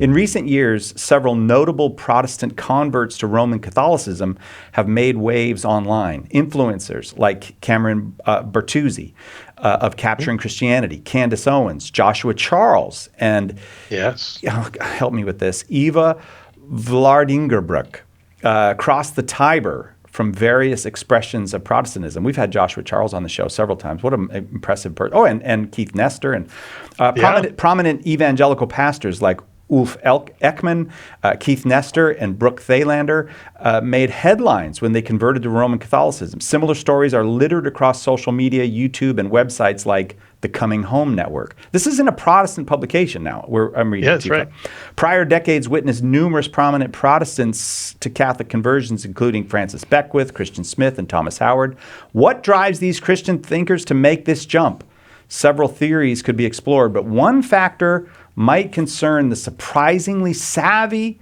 In recent years, several notable Protestant converts to Roman Catholicism have made waves online. Influencers like Cameron Bertuzzi of Capturing Christianity, Candace Owens, Joshua Charles, and help me with this, Eva Vlardingerbroek crossed the Tiber from various expressions of Protestantism. We've had Joshua Charles on the show several times. What an impressive person. Oh, and Keith Nestor and prominent evangelical pastors like Ulf Ekman, Keith Nestor, and Brooke Thalander made headlines when they converted to Roman Catholicism. Similar stories are littered across social media, YouTube, and websites like the Coming Home Network. This isn't a Protestant publication now. I'm reading. Yeah, that's right. Prior decades witnessed numerous prominent Protestants to Catholic conversions, including Francis Beckwith, Christian Smith, and Thomas Howard. What drives these Christian thinkers to make this jump? Several theories could be explored, but one factor might concern the surprising savvy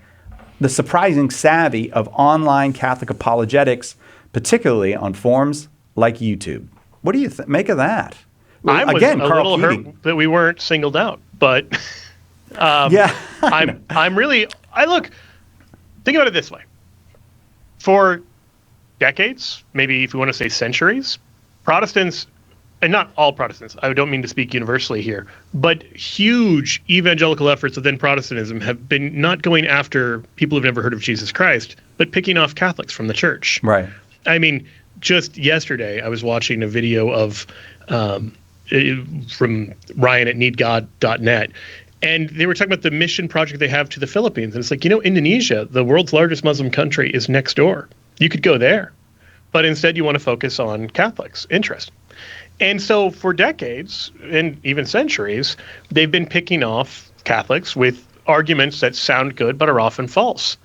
of online Catholic apologetics, particularly on forums like YouTube. What do you make of that? I was a little hurt that we weren't singled out, but I'm really think about it this way. For decades, maybe if you want to say centuries, Protestants, and not all Protestants, I don't mean to speak universally here, but huge evangelical efforts within Protestantism have been not going after people who've never heard of Jesus Christ, but picking off Catholics from the church. Right. I mean, just yesterday, I was watching a video of from Ryan at needgod.net, and they were talking about the mission project they have to the Philippines. And it's like, Indonesia, the world's largest Muslim country, is next door. You could go there. But instead, you want to focus on Catholics' interest. And so for decades, and even centuries, they've been picking off Catholics with arguments that sound good but are often false.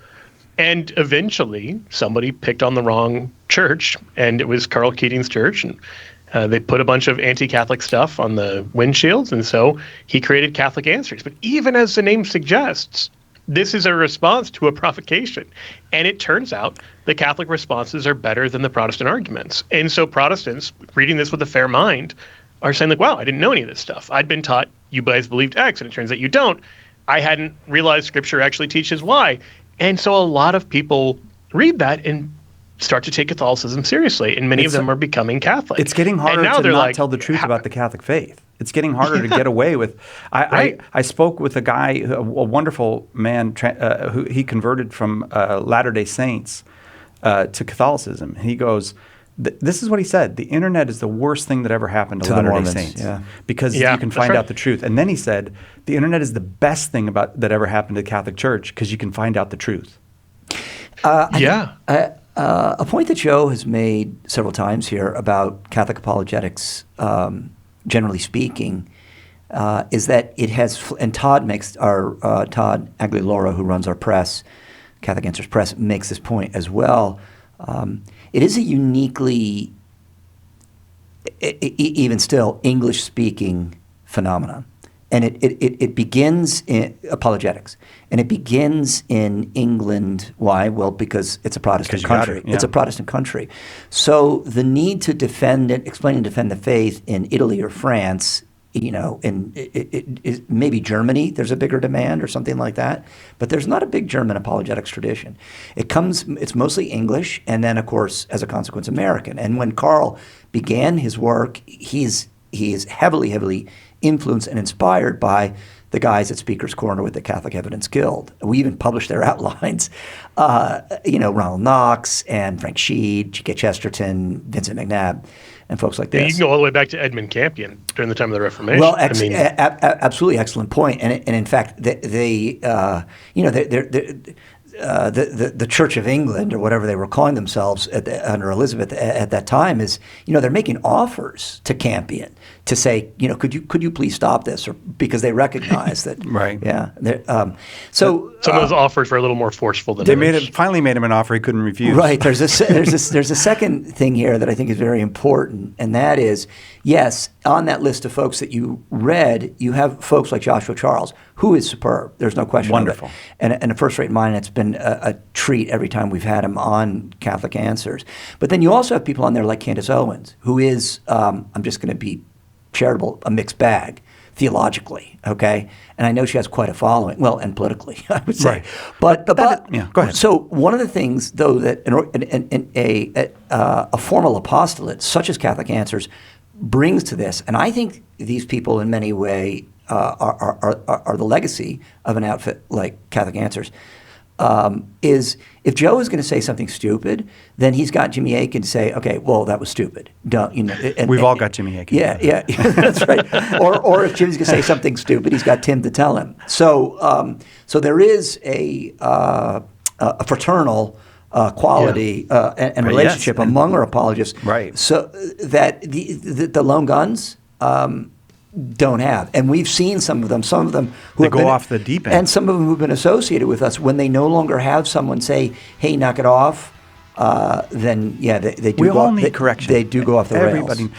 And eventually, somebody picked on the wrong church, and it was Carl Keating's church, and they put a bunch of anti-Catholic stuff on the windshields, and so he created Catholic Answers. But even as the name suggests, this is a response to a provocation. And it turns out the Catholic responses are better than the Protestant arguments. And so Protestants, reading this with a fair mind, are saying like, wow, I didn't know any of this stuff. I'd been taught you guys believed X, and it turns out you don't. I hadn't realized Scripture actually teaches Y. And so a lot of people read that and start to take Catholicism seriously, and many of them are becoming Catholic. It's getting harder to not tell the truth about the Catholic faith. It's getting harder to get away with. I spoke with a guy, a wonderful man, who he converted from Latter-day Saints to Catholicism. He goes, this is what he said: the internet is the worst thing that ever happened to Latter-day Saints, because you can find out the truth. And then he said, the internet is the best thing that ever happened to the Catholic Church, because you can find out the truth. A point that Joe has made several times here about Catholic apologetics, generally speaking, is that it has, and Todd Aguilera, who runs our press, Catholic Answers Press, makes this point as well. It is a uniquely, even still, English-speaking phenomenon. And it begins in apologetics, and it begins in England. Why? Well, because it's a Protestant country. It's a Protestant country. So the need to explain and defend the faith in Italy or France, in maybe Germany, there's a bigger demand or something like that. But there's not a big German apologetics tradition. It's mostly English, and then, of course, as a consequence, American. And when Carl began his work, he is heavily influenced and inspired by the guys at Speaker's Corner with the Catholic Evidence Guild. We even published their outlines. Ronald Knox and Frank Sheed, G.K. Chesterton, Vincent McNabb, and folks like this. You can go all the way back to Edmund Campion during the time of the Reformation. Well, absolutely excellent point. And in fact, the Church of England, or whatever they were calling themselves under Elizabeth at that time, is they're making offers to Campion to say, could you please stop this, or because they recognize that right. Yeah. Some of those offers were a little more forceful than they finally made him an offer he couldn't refuse. Right. There's a second thing here that I think is very important, and that is, yes, on that list of folks that you read, you have folks like Joshua Charles, who is superb. There's no question. Wonderful. And a first-rate mind. It's been a treat every time we've had him on Catholic Answers. But then you also have people on there like Candace Owens, who is, I'm just going to be charitable, a mixed bag. theologically, okay? And I know she has quite a following, well, and politically, I would say. Right. But Yeah, go ahead. So one of the things, though, that a formal apostolate such as Catholic Answers brings to this, and I think these people in many ways are the legacy of an outfit like Catholic Answers, is if Joe is going to say something stupid, then he's got Jimmy Akin to say, okay, well, that was stupid. We've all got Jimmy Akin. Yeah, that's right. Or if Jimmy's going to say something stupid, he's got Tim to tell him. So there is a fraternal quality and relationship among our apologists. Right. So that the lone guns don't have. And we've seen some of them who they go off the deep end. And some of them who've been associated with us, when they no longer have someone say, hey, knock it off, then they do we all need correction. They do go off the Everybody. rails.